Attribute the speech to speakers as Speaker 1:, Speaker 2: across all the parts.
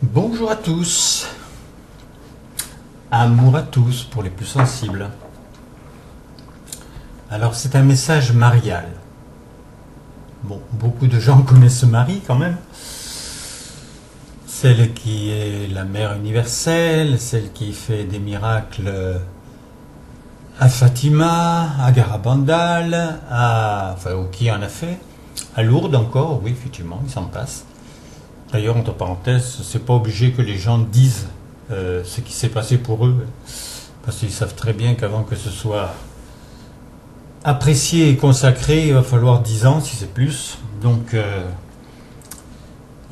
Speaker 1: Bonjour à tous, amour à tous pour les plus sensibles. Alors c'est un message marial. Bon, beaucoup de gens connaissent Marie quand même. Celle qui est la mère universelle, celle qui fait des miracles à Fatima, à Garabandal, ou qui en a fait, à Lourdes encore, oui effectivement, il s'en passe. D'ailleurs, entre parenthèses, c'est pas obligé que les gens disent ce qui s'est passé pour eux, parce qu'ils savent très bien qu'avant que ce soit apprécié et consacré, il va falloir 10 ans, si c'est plus. Donc,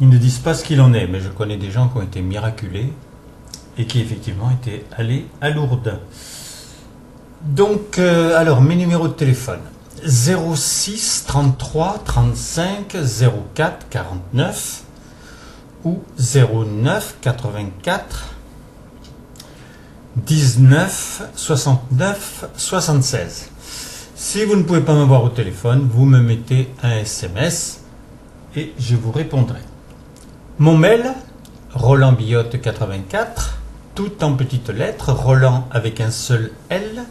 Speaker 1: ils ne disent pas ce qu'il en est, mais je connais des gens qui ont été miraculés et qui effectivement étaient allés à Lourdes. Donc, alors, mes numéros de téléphone. 06 33 35 04 49 ou 09 84 19 69 76. Si vous ne pouvez pas m'avoir au téléphone, vous me mettez un SMS et je vous répondrai. Mon mail, rolandbillotte84, tout en petites lettres, Roland avec un seul L,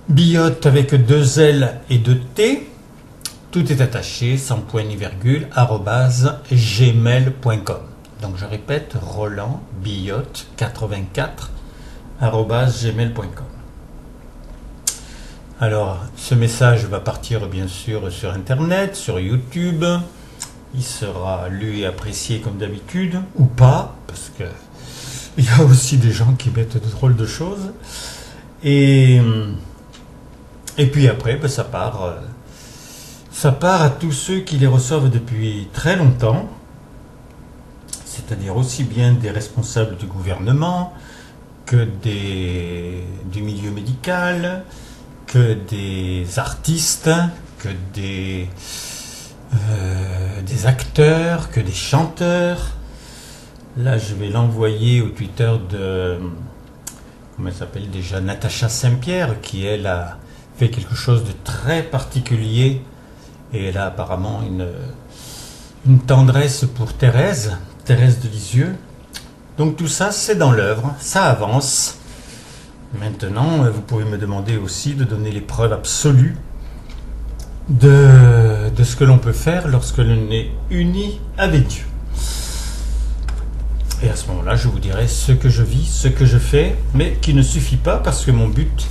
Speaker 1: Billotte avec 2 L et 2 T, tout est attaché, sans point ni virgule, @gmail.com. Donc je répète, rolandbillotte84, @gmail.com. Alors, ce message va partir bien sûr sur Internet, sur YouTube. Il sera lu et apprécié comme d'habitude, ou pas, parce que il y a aussi des gens qui mettent de drôles de choses. Et puis après, ça part à tous ceux qui les reçoivent depuis très longtemps, c'est-à-dire aussi bien des responsables du gouvernement que du milieu médical, que des artistes, que des acteurs, que des chanteurs. Là, je vais l'envoyer au Twitter de, comment elle s'appelle déjà, Natacha Saint-Pierre, qui elle a fait quelque chose de très particulier et elle a apparemment une tendresse pour Thérèse de Lisieux. Donc tout ça, c'est dans l'œuvre, ça avance. Maintenant, vous pouvez me demander aussi de donner les preuves absolues de ce que l'on peut faire lorsque l'on est uni avec Dieu. Et à ce moment-là, je vous dirai ce que je vis, ce que je fais, mais qui ne suffit pas parce que mon but,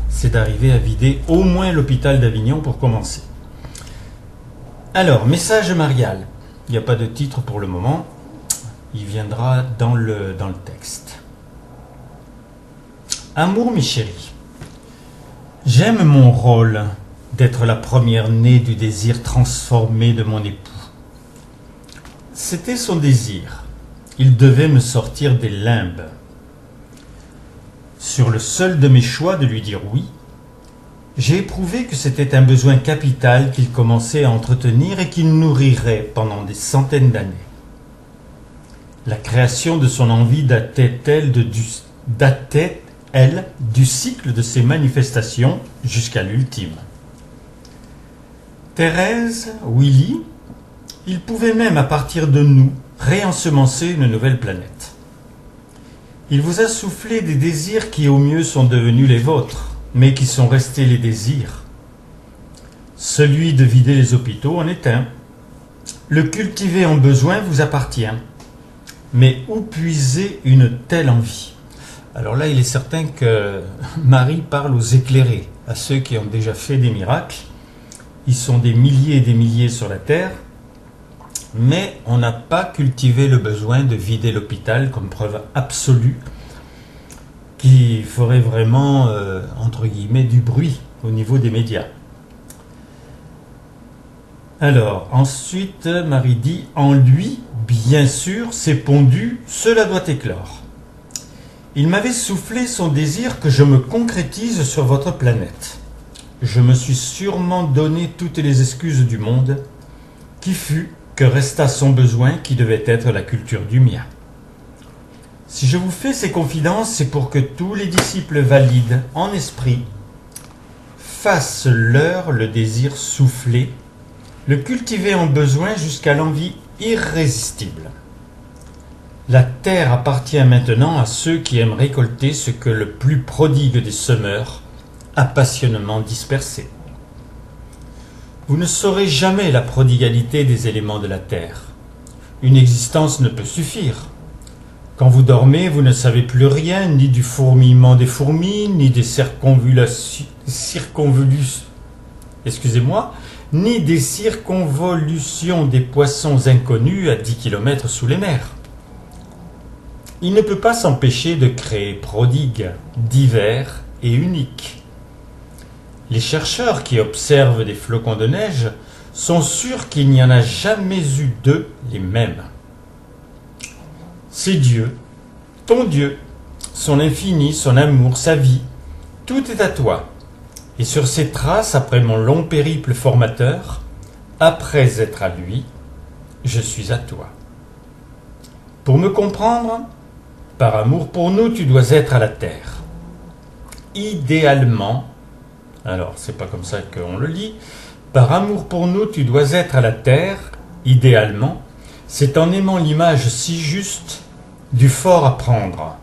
Speaker 1: c'est d'arriver à vider au moins l'hôpital d'Avignon pour commencer. Alors, message marial. Il n'y a pas de titre pour le moment. Il viendra dans le texte. Amour, mes chéris. J'aime mon rôle d'être la première-née du désir transformé de mon époux. C'était son désir. Il devait me sortir des limbes. Sur le seul de mes choix de lui dire oui, j'ai éprouvé que c'était un besoin capital qu'il commençait à entretenir et qu'il nourrirait pendant des centaines d'années. La création de son envie datait-elle du cycle de ses manifestations jusqu'à l'ultime. Thérèse, Willy, il pouvait même à partir de nous réensemencer une nouvelle planète. Il vous a soufflé des désirs qui au mieux sont devenus les vôtres, mais qui sont restés les désirs. Celui de vider les hôpitaux en est un. Le cultiver en besoin vous appartient. Mais où puiser une telle envie ? Alors là, il est certain que Marie parle aux éclairés, à ceux qui ont déjà fait des miracles. Ils sont des milliers et des milliers sur la terre, mais on n'a pas cultivé le besoin de vider l'hôpital comme preuve absolue qui ferait vraiment, entre guillemets, du bruit au niveau des médias. Alors, ensuite, Marie dit « En lui, bien sûr, c'est pondu, cela doit éclore. Il m'avait soufflé son désir que je me concrétise sur votre planète. Je me suis sûrement donné toutes les excuses du monde, qui fut que resta son besoin qui devait être la culture du mien. Si je vous fais ces confidences, c'est pour que tous les disciples valides en esprit fassent leur le désir soufflé, le cultiver en besoin jusqu'à l'envie irrésistible. La terre appartient maintenant à ceux qui aiment récolter ce que le plus prodigue des semeurs a passionnément dispersé. Vous ne saurez jamais la prodigalité des éléments de la terre. Une existence ne peut suffire. Quand vous dormez, vous ne savez plus rien, ni du fourmillement des fourmis, ni des ni des circonvolutions des poissons inconnus à 10 kilomètres sous les mers. Il ne peut pas s'empêcher de créer prodigues, divers et uniques. Les chercheurs qui observent des flocons de neige sont sûrs qu'il n'y en a jamais eu deux les mêmes. C'est Dieu, ton Dieu, son infini, son amour, sa vie, tout est à toi. Et sur ses traces, après mon long périple formateur, après être à lui, je suis à toi. Pour me comprendre, par amour pour nous, tu dois être à la terre. Idéalement, alors c'est pas comme ça qu'on le lit, par amour pour nous, tu dois être à la terre, idéalement, c'est en aimant l'image si juste du fort à prendre,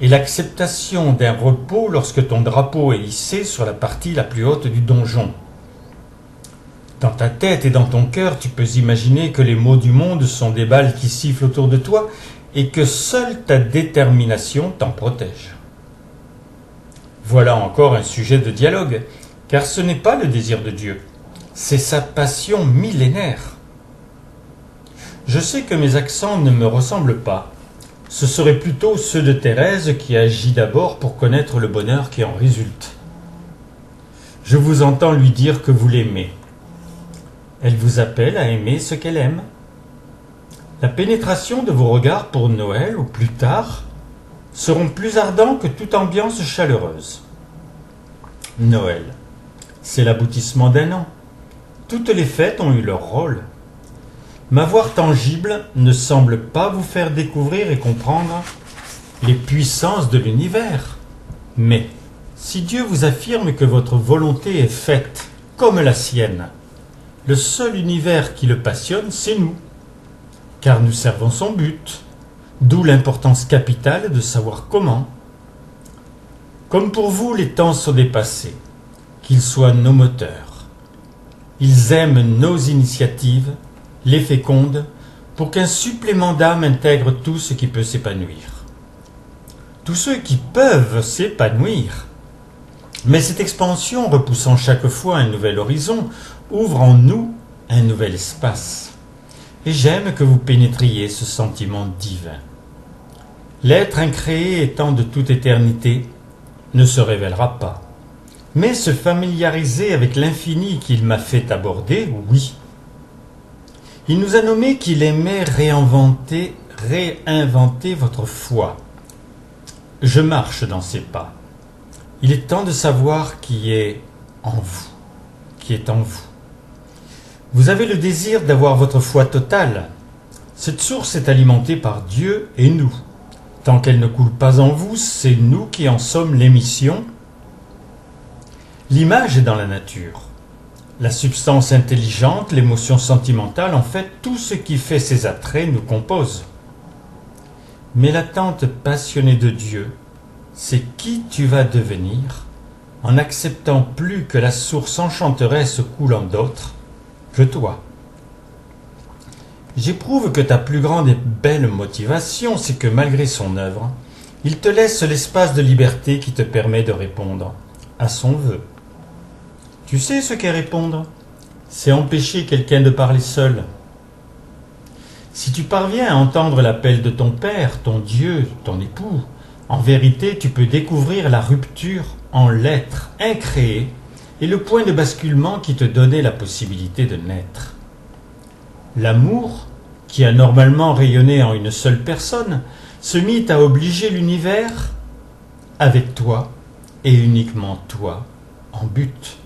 Speaker 1: et l'acceptation d'un repos lorsque ton drapeau est hissé sur la partie la plus haute du donjon. Dans ta tête et dans ton cœur, tu peux imaginer que les maux du monde sont des balles qui sifflent autour de toi et que seule ta détermination t'en protège. Voilà encore un sujet de dialogue, car ce n'est pas le désir de Dieu, c'est sa passion millénaire. Je sais que mes accents ne me ressemblent pas. Ce seraient plutôt ceux de Thérèse qui agit d'abord pour connaître le bonheur qui en résulte. Je vous entends lui dire que vous l'aimez. Elle vous appelle à aimer ce qu'elle aime. La pénétration de vos regards pour Noël ou plus tard seront plus ardents que toute ambiance chaleureuse. Noël, c'est l'aboutissement d'un an. Toutes les fêtes ont eu leur rôle. Ma voix tangible ne semble pas vous faire découvrir et comprendre les puissances de l'univers. Mais si Dieu vous affirme que votre volonté est faite comme la sienne, le seul univers qui le passionne, c'est nous. Car nous servons son but, d'où l'importance capitale de savoir comment. Comme pour vous, les temps sont dépassés, qu'ils soient nos moteurs. Ils aiment nos initiatives, les fécondent, pour qu'un supplément d'âme intègre tout ce qui peut s'épanouir. Tous ceux qui peuvent s'épanouir. Mais cette expansion, repoussant chaque fois un nouvel horizon, ouvre en nous un nouvel espace. Et j'aime que vous pénétriez ce sentiment divin. L'être incréé étant de toute éternité ne se révélera pas. Mais se familiariser avec l'infini qu'il m'a fait aborder, oui. Il nous a nommé qu'il aimait réinventer votre foi. Je marche dans ses pas. Il est temps de savoir qui est en vous, qui est en vous. Vous avez le désir d'avoir votre foi totale. Cette source est alimentée par Dieu et nous. Tant qu'elle ne coule pas en vous, c'est nous qui en sommes l'émission. L'image est dans la nature. La substance intelligente, l'émotion sentimentale, en fait, tout ce qui fait ses attraits nous compose. Mais l'attente passionnée de Dieu, c'est qui tu vas devenir en n'acceptant plus que la source enchanteresse coule en d'autres que toi. J'éprouve que ta plus grande et belle motivation, c'est que malgré son œuvre, il te laisse l'espace de liberté qui te permet de répondre à son vœu. Tu sais ce qu'est répondre? C'est empêcher quelqu'un de parler seul. Si tu parviens à entendre l'appel de ton père, ton Dieu, ton époux, en vérité, tu peux découvrir la rupture en l'être incréé et le point de basculement qui te donnait la possibilité de naître. L'amour, qui a normalement rayonné en une seule personne, se mit à obliger l'univers, avec toi et uniquement toi, en but.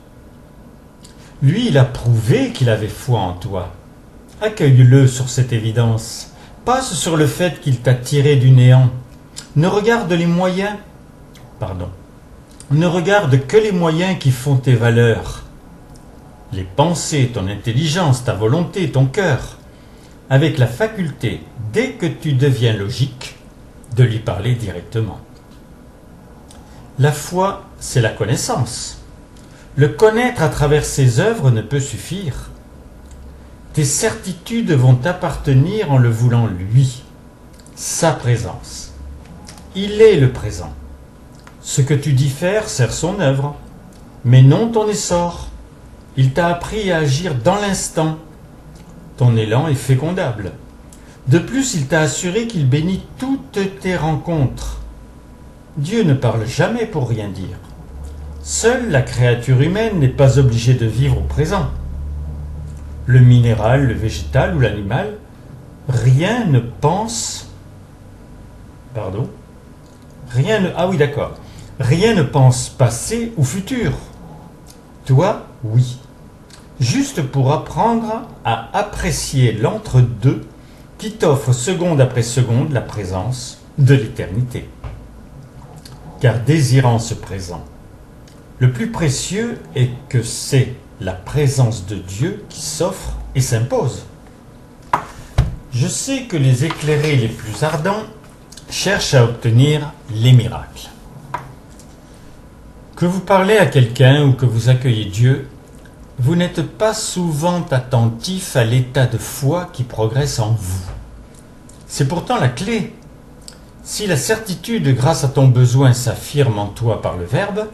Speaker 1: Lui, il a prouvé qu'il avait foi en toi. Accueille-le sur cette évidence. Passe sur le fait qu'il t'a tiré du néant. Ne regarde que les moyens qui font tes valeurs. Les pensées, ton intelligence, ta volonté, ton cœur. avec la faculté, dès que tu deviens logique, de lui parler directement. La foi, c'est la connaissance. Le connaître à travers ses œuvres ne peut suffire. Tes certitudes vont t'appartenir en le voulant lui, sa présence. Il est le présent. Ce que tu dis faire sert son œuvre, mais non ton essor. Il t'a appris à agir dans l'instant. Ton élan est fécondable. De plus, il t'a assuré qu'il bénit toutes tes rencontres. Dieu ne parle jamais pour rien dire. Seule la créature humaine n'est pas obligée de vivre au présent. Le minéral, le végétal ou l'animal, rien ne pense... Rien ne pense passé ou futur. Toi, oui. Juste pour apprendre à apprécier l'entre-deux qui t'offre seconde après seconde la présence de l'éternité. Car désirant ce présent, le plus précieux est que c'est la présence de Dieu qui s'offre et s'impose. Je sais que les éclairés les plus ardents cherchent à obtenir les miracles. Que vous parlez à quelqu'un ou que vous accueillez Dieu, vous n'êtes pas souvent attentif à l'état de foi qui progresse en vous. C'est pourtant la clé. Si la certitude grâce à ton besoin s'affirme en toi par le Verbe,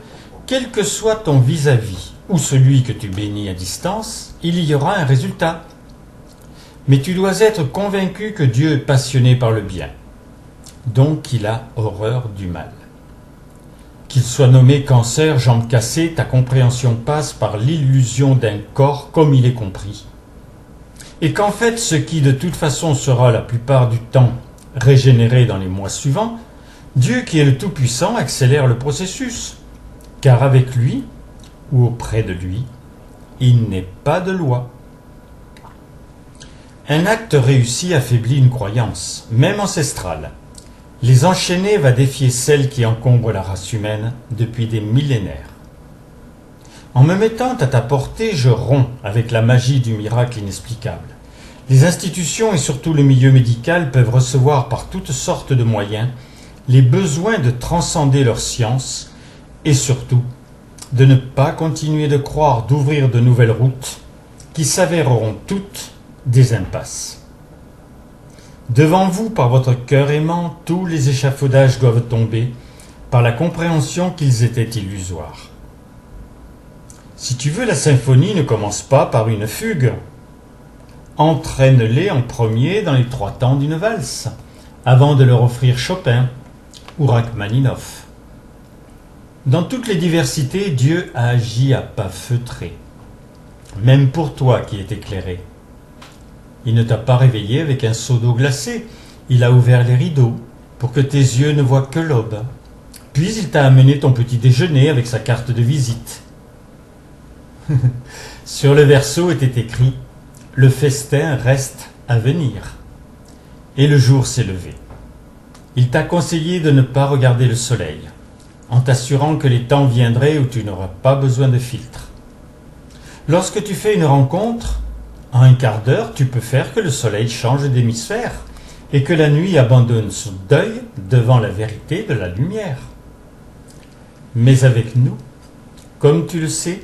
Speaker 1: quel que soit ton vis-à-vis ou celui que tu bénis à distance, il y aura un résultat. Mais tu dois être convaincu que Dieu est passionné par le bien, donc qu'il a horreur du mal. Qu'il soit nommé cancer, jambes cassées, ta compréhension passe par l'illusion d'un corps comme il est compris. Et qu'en fait, ce qui de toute façon sera la plupart du temps régénéré dans les mois suivants, Dieu qui est le Tout-Puissant accélère le processus, car avec lui, ou auprès de lui, il n'est pas de loi. Un acte réussi affaiblit une croyance, même ancestrale. Les enchaîner va défier celle qui encombre la race humaine depuis des millénaires. En me mettant à ta portée, je romps avec la magie du miracle inexplicable. Les institutions et surtout le milieu médical peuvent recevoir par toutes sortes de moyens les besoins de transcender leur science et surtout de ne pas continuer de croire d'ouvrir de nouvelles routes qui s'avéreront toutes des impasses. Devant vous, par votre cœur aimant, tous les échafaudages doivent tomber par la compréhension qu'ils étaient illusoires. Si tu veux, la symphonie ne commence pas par une fugue. Entraîne-les en premier dans les 3 temps d'une valse, avant de leur offrir Chopin ou Rachmaninoff. Dans toutes les diversités, Dieu a agi à pas feutrés, même pour toi qui es éclairé. Il ne t'a pas réveillé avec un seau d'eau glacée, il a ouvert les rideaux pour que tes yeux ne voient que l'aube. Puis il t'a amené ton petit déjeuner avec sa carte de visite. Sur le verso était écrit « Le festin reste à venir ». Et le jour s'est levé. Il t'a conseillé de ne pas regarder le soleil, en t'assurant que les temps viendraient où tu n'auras pas besoin de filtre. Lorsque tu fais une rencontre, en un quart d'heure, tu peux faire que le soleil change d'hémisphère et que la nuit abandonne son deuil devant la vérité de la lumière. Mais avec nous, comme tu le sais,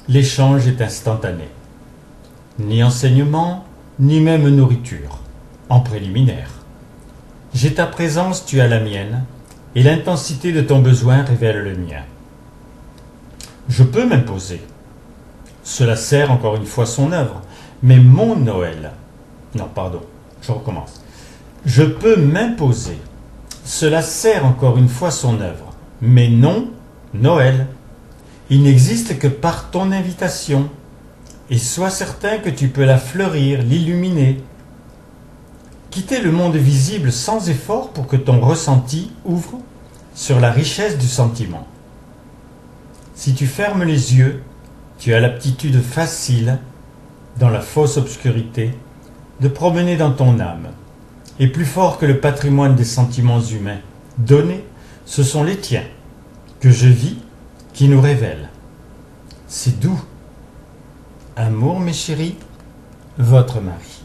Speaker 1: l'échange est instantané. Ni enseignement, ni même nourriture, en préliminaire. J'ai ta présence, tu as la mienne, et l'intensité de ton besoin révèle le mien. Je peux m'imposer. Cela sert encore une fois son œuvre, mais mon Noël... Non, pardon, je recommence. Je peux m'imposer. Cela sert encore une fois son œuvre, mais non Noël. Il n'existe que par ton invitation, et sois certain que tu peux la fleurir, l'illuminer. Quitter le monde visible sans effort pour que ton ressenti ouvre sur la richesse du sentiment. Si tu fermes les yeux, tu as l'aptitude facile, dans la fausse obscurité, de promener dans ton âme. Et plus fort que le patrimoine des sentiments humains donnés, ce sont les tiens, que je vis, qui nous révèlent. C'est doux. Amour, mes chéris, votre Marie.